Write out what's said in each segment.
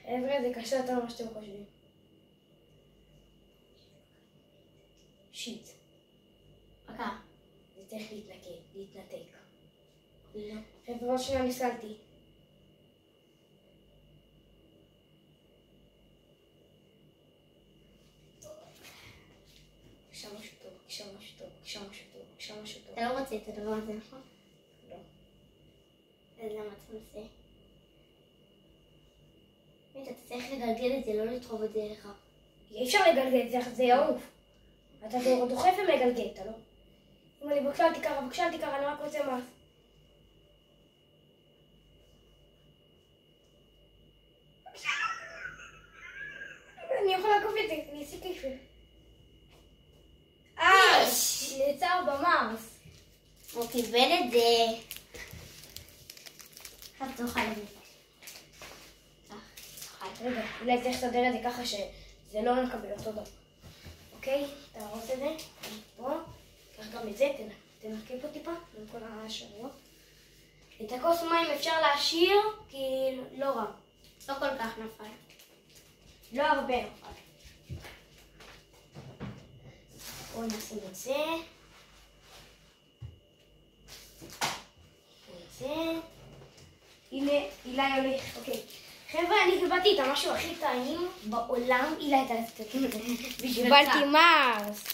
חבר'ה, זה קשה יותר ממה שאתם חושבים. שיט. בקע. זה צריך להתנתק. חבר'ה, עוד שנייה נסלתי. בבקשה משהו טוב, בבקשה משהו טוב, בבקשה משהו טוב, בבקשה משהו טוב. אתה לא רוצה את הדבר הזה, נכון? לא. אז למה אתה מנסה? אתה צריך לגלגל את זה, לא לדחוב את זה לך. אי אפשר לגלגל את זה, זה יעוף. אתה דוחף ומגלגל, אתה לא? אמא לי, בבקשה אל תיקרה, בבקשה אל תיקרה, אני רק רוצה מס. בבקשה. אני יכולה לעקוף את זה, אני אעשה כיפה. נעצר במאוס. הוא קיבל את זה. עכשיו תאכל את זה. רגע, אולי צריך לסדר את זה ככה שזה לא נקבל אותו דבר. אוקיי? תהרוס את זה. פה. קח גם את זה, תנקה פה טיפה. עם כל השאריות. את הכוס מים אפשר להשאיר, כי לא רע. לא כל כך נפל. לא הרבה נפל. בואו נשים את זה. הנה, אילי הולך, אוקיי. חבר'ה, אני קיבלתי את המשהו הכי טעים בעולם. אילי, אתה קיבלתי מרס.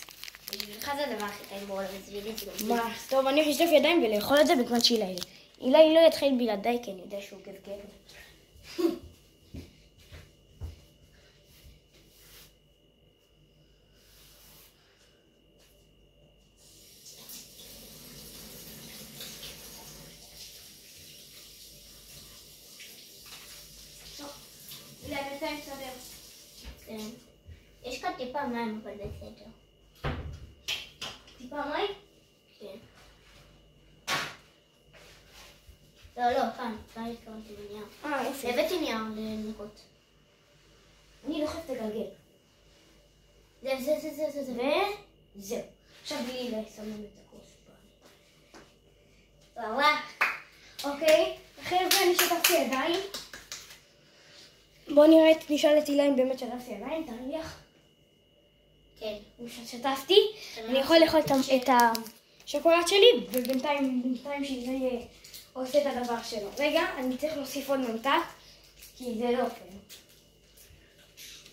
בשבילך זה הדבר הכי טעים בעולם, בשבילי זה לא. מרס. טוב, אני אשטוף ידיים ולאכול את זה בזמן שאילי. אילי לא יתחיל בלעדיי, כי אני יודע שהוא גבגב. בינתיים סדר. כן. יש כאן טיפה מים, אבל בסדר. טיפה מים? כן. לא, כאן. כאן התכוונתי בנייר. יופי. הבאתי נייר לנקות. אני דוחף את הגלגל. זה. וזהו. עכשיו לי לסמן את הכוס. וואו. אוקיי. חבר'ה, אני שטפתי ידיים. בואו נראה, נשאל את אילי אם באמת שטפתי ידיים, תריח. כן. שטפתי, אני יכול לאכול את השוקולד שלי, ובינתיים שזה עושה את הדבר שלו. רגע, אני צריך להוסיף עוד ממתק, כי זה לא כן.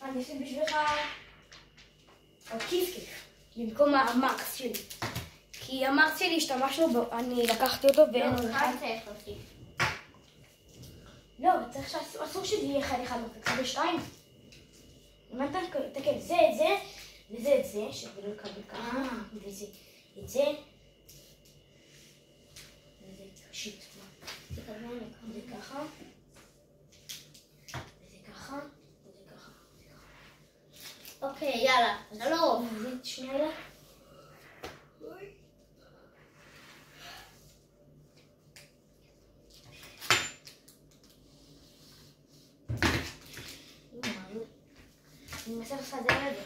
אני אוסיף בשבילך עוד כיף, במקום המרס שלי. כי המרס שלי השתמשנו בו, אני לקחתי אותו ואין לו אחד. צריך להוסיף. לא, אסור שזה יהיה אחד מפקס, זה שתיים. אם אתה תקל, זה את זה, וזה את זה, שזה לא יקבל ככה, וזה את זה, וזה שיט, זה ככה, וזה ככה, וזה ככה. אוקיי, יאללה, שלום. וזה שנייה לה. אני מנסה לסדר את זה.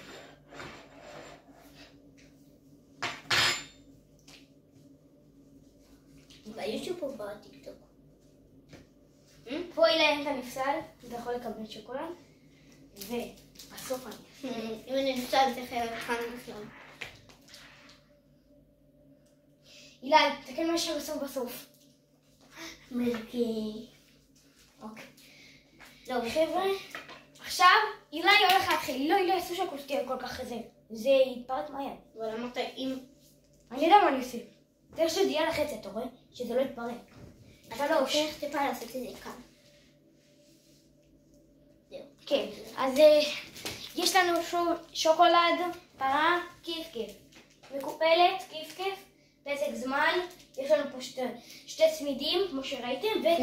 ביוטיוב או בטיקטוק? פה אילי אתה נפסל, אתה יכול לקבל שוקולד, ובסוף אני. אם אני נפסל, צריך לכאן בכלל. אילי, תקן מה בסוף. מלכי. אוקיי. לא, חבר'ה, עכשיו אילי הולך להתחיל. לא, אילי, אסור שהכוס תהיה כל כך זה. זה יתפרק מהיד. אבל אמרת, אם... אני יודע מה אני עושה. צריך שזה יהיה לחצת, אתה רואה? שזה לא יתפרק. אתה לא צריך טיפה לעשות את זה כאן. זהו. כן, אז יש לנו שוקולד, פרה, כיף. מקופלת, כיף. פסק זמן, יש לנו פה שתי צמידים, כמו שראיתם, ואת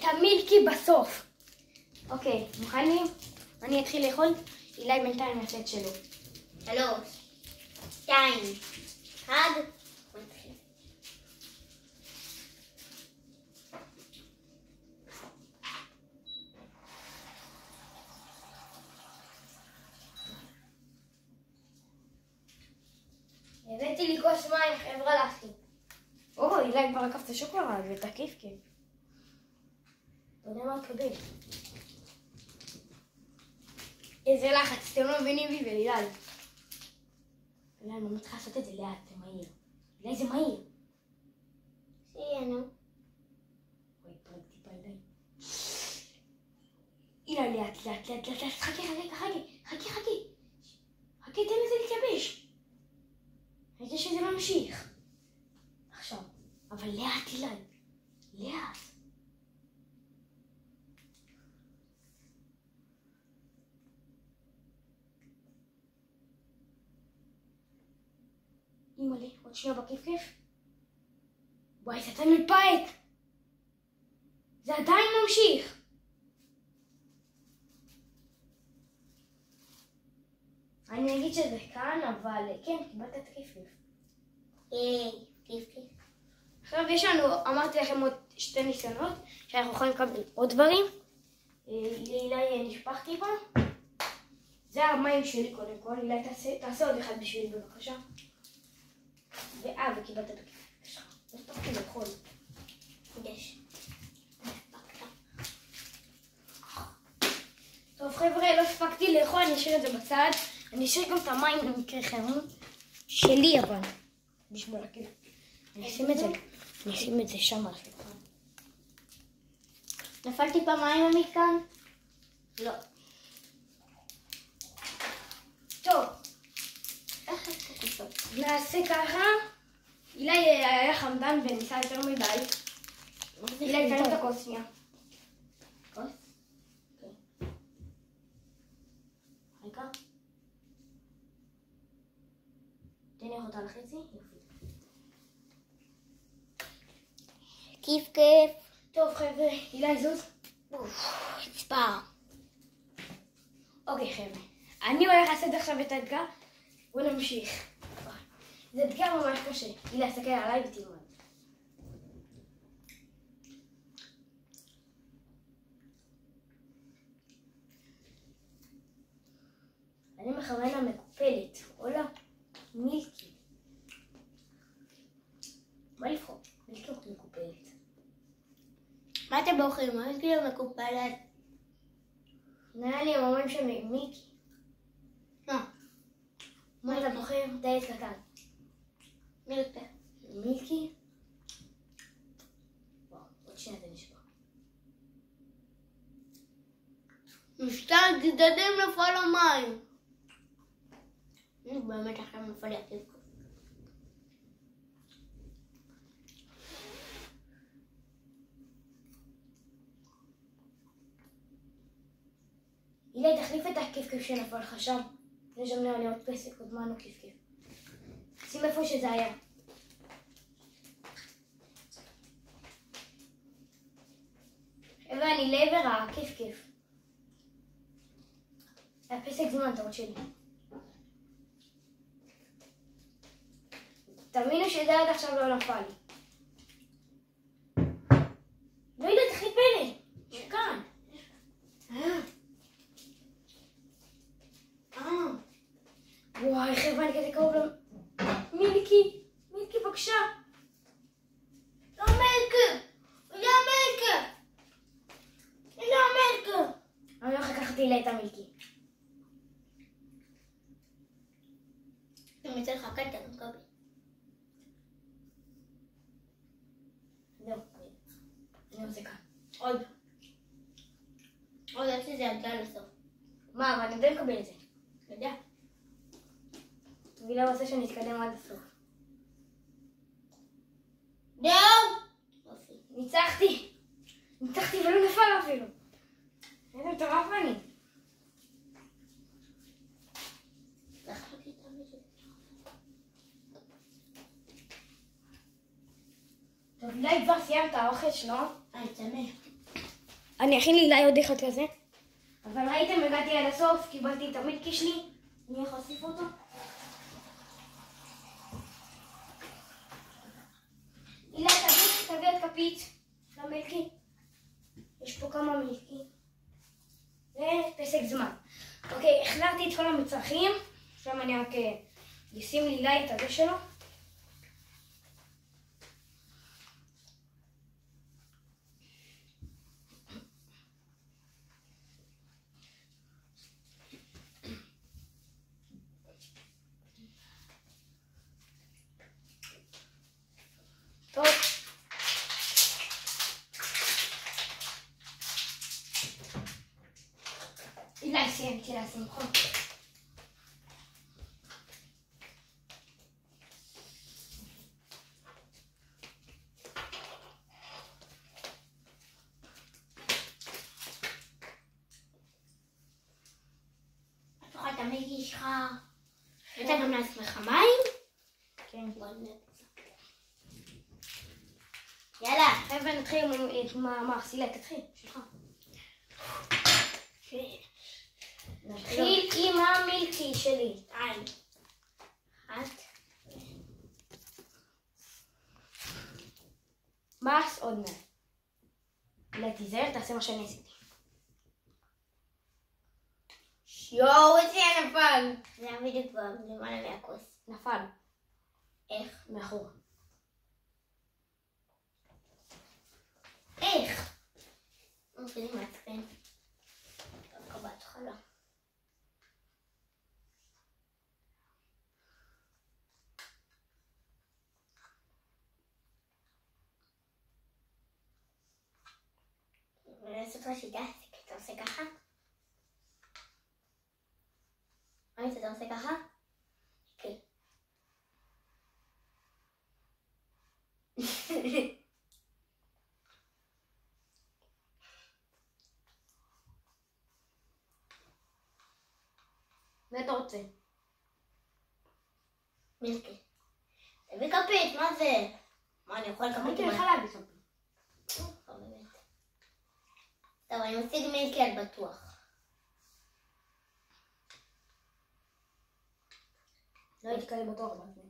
המילקי בסוף. אוקיי, מוכנים? אני אתחיל לאכול, אילי בינתיים יעשה את שלו. 3, 2, 1, מתחיל. הבאתי לי כוס מים, חבר'ה, הלכתי. אילי כבר לקח את השוקולד ואת הכיף. אתה יודע מה תקבל? איזה לחץ, אתם לא מבינים בי ולילל. לילל, ממש צריכה לעשות את זה לאט, זה מהיר. לילל זה מהיר. שיהיה, נו. וואי, פרק טיפה ידיים. לילל, לאט, חכה, תן לזה להתייבש. אני רוצה שזה ממשיך. עכשיו, אבל לאט, לילל. לאט. אימא'לה, עוד שנייה בכיף. וואי, זה עדיין מתפרק. זה עדיין ממשיך. אני אגיד שזה כאן, אבל כן, קיבלת את כיף. כיף. עכשיו יש לנו, אמרתי לכם עוד 2 ניסיונות, שאנחנו יכולים לקבל עוד דברים. לילי נשפך טיפה. זה המים שלי קודם כל. לילי, תעשה עוד אחד בשבילי בבקשה. וקיבלת את הכיף. יש לך. לא הספקתי לאכול. יש. טוב חבר'ה, לא הספקתי לאכול, אני אשאיר את זה בצד. אני אשאיר גם את המים למקרה חירום. שלי אבל. בשביל הכיף. אני אשים את זה שם על השולחן. נפלתי פעמיים במתקן? לא. טוב. נעשה ככה. אילי היה חמדן וניסה יותר מדי. אילי, תן את הכוס שנייה. כוס? כן. רגע. תניח אותה לחצי. כיף. טוב חבר'ה, אילי זוז. מספר. אוקיי חבר'ה, אני הולך לעשות עכשיו את האתגר. בואו נמשיך. זה אתגר ממש קשה. אילי, תסתכל עליי ותלמד. אני מכוון למקופלת, או למילקי. מה לבחור? מילקי או מקופלת? מה אתם בוחרים? מה כאילו מקופלת? נראה לי הם אומרים שם מילקי. מה אתה בוחר? די קטן. מילקי. מילקי? וואו, עוד שנייה זה נשמע. משתן, תדדם נפל המים. באמת עכשיו נפל לי הכיף. אילי, תחליף את הכיף שנפל לך שם. יש שם נראה לי עוד פסק, עוד מענו כיף. שים איפה שזה היה. אני לעבר הכיף. הפסק זמן, אתה רוצה לי. תאמינו שזה עד עכשיו לא נפל לי. לא יודעת, תחליף פלא. שכאן. וואי, חבר'ה, אני כזה קרוב לו. מילקי, בבקשה. לא מילקי. אני הולך לקחת לי את המילקי. אני אצא לך קטע, אני מקבל. זהו, אני עושה כאן. עוד עד שזה יגיע לסוף. מה, אבל אני יודע לקבל את זה. אתה יודע? וילה רוצה שנתקדם עד הסוף. ניצחתי ולא נפל אפילו. איזה מטורף אני. טוב, אילי כבר סיימת האוכל שלו. אני צמא. אני אכין לי אילי עוד אחד כזה. אבל ראיתם, הגעתי עד הסוף, קיבלתי את המילקי שלי. אני איך אוסיף אותו? אילי, תביא את כפית למילקי. יש פה כמה מילקי. ופסק זמן. אוקיי, החלטתי את כל המצרכים. עכשיו אני רק אשים לי אילי את הזה שלו. אולי סיימתי לשים, נכון? את תוכל את המגי שלך. אתה גם לעצמך מים? כן. יאללה. חבר'ה, נתחיל עם המרסילה, תתחיל, שלך. נתחיל עם המילקי שלי. עין. אחת. מרס עוד מעט. אולי תיזהר, תעשה מה שאני עשיתי. יואו, איזה נפל. זה היה בדיוק למעלה מהכוס. נפל. איך? מאחורה. איך? זה מעצבן. דווקא בהתחלה. ולעשות רשידה, אתה עושה ככה? ראית, אתה עושה ככה? כן. מה אתה רוצה? מילקי. תביא כפית, מה זה? מה, אני יכול כפית? אמרתי לך להביא כפית. טוב, אני מציג מילקי על בטוח. לא הייתי כאלה בטוח בעצמי.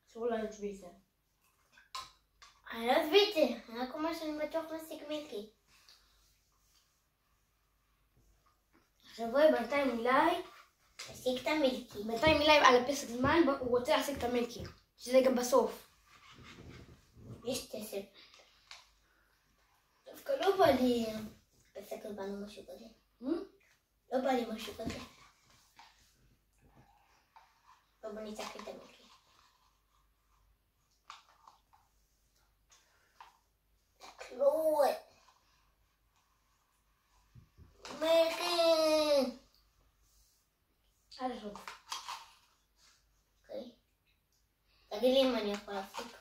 אסור לה להצביע. אני לא אצביע, אני רק אומר שאני בטוח מציג מילקי. עכשיו בואי, בינתיים אילי. תשיג את המילקי. בינתיים אילי על הפסק זמן, הוא רוצה להשיג את המילקי. שזה גם בסוף. יש כסף. דווקא לא בא לי לסקר בנו משהו כזה. לא בא לי משהו כזה. לא בוא נצעק את המילקי. לא. מילקי. עד הסוף. אוקיי. תגיד לי אם אני יכול להפסיק.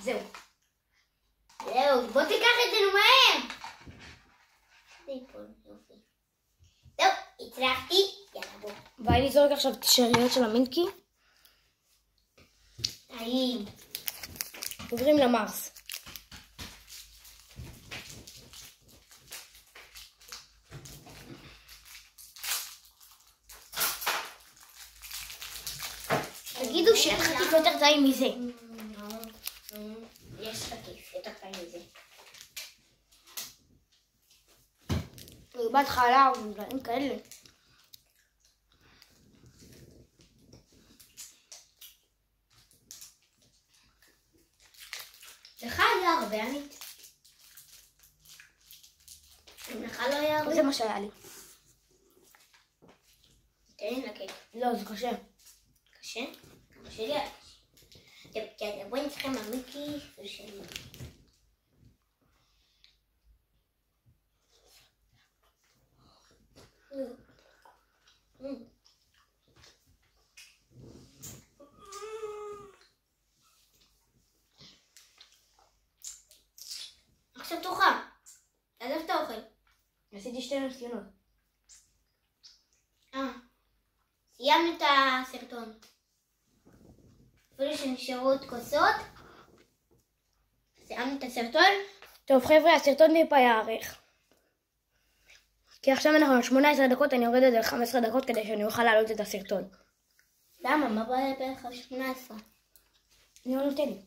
זהו. זהו, בוא תיקח את זה מהר. זה ייפול, יופי. זהו, הצלחתי. יאללה בוא. ואני זורק עכשיו את השאריות של המילקי. טעים. עוברים למרס. תגידו שאין חטיף יותר טעים מזה. יש חטיף, יותר טעים מזה. ריבת חלב ודברים כאלה. לך היה הרבה, עמית. אם לך לא היה הרבה. זה מה שהיה לי. תן לי לנקד. לא, זה קשה. קשה? קשה לי היה קשה. בואי נצטרך עם המיקי ושלי. עכשיו תאכל. תעזב את האוכל. עשיתי 2 ניסיונות. סיימנו את הסרטון. אפילו שנשארו עוד כוסות. סיימנו את הסרטון. טוב חבר'ה, הסרטון טיפה יארך. כי עכשיו אנחנו על 18 דקות, אני אוריד את זה ל-15 דקות כדי שאני אוכל להעלות את הסרטון. למה? מה בעיה בערך על 18? אני לא נותן לי.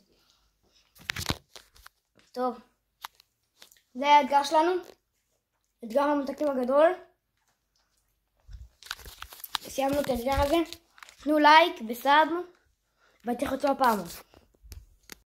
טוב. זה האתגר שלנו. אתגר הממתקים הגדול. סיימנו את האתגר הזה. תנו לייק וסאב. ותחצו הפעם.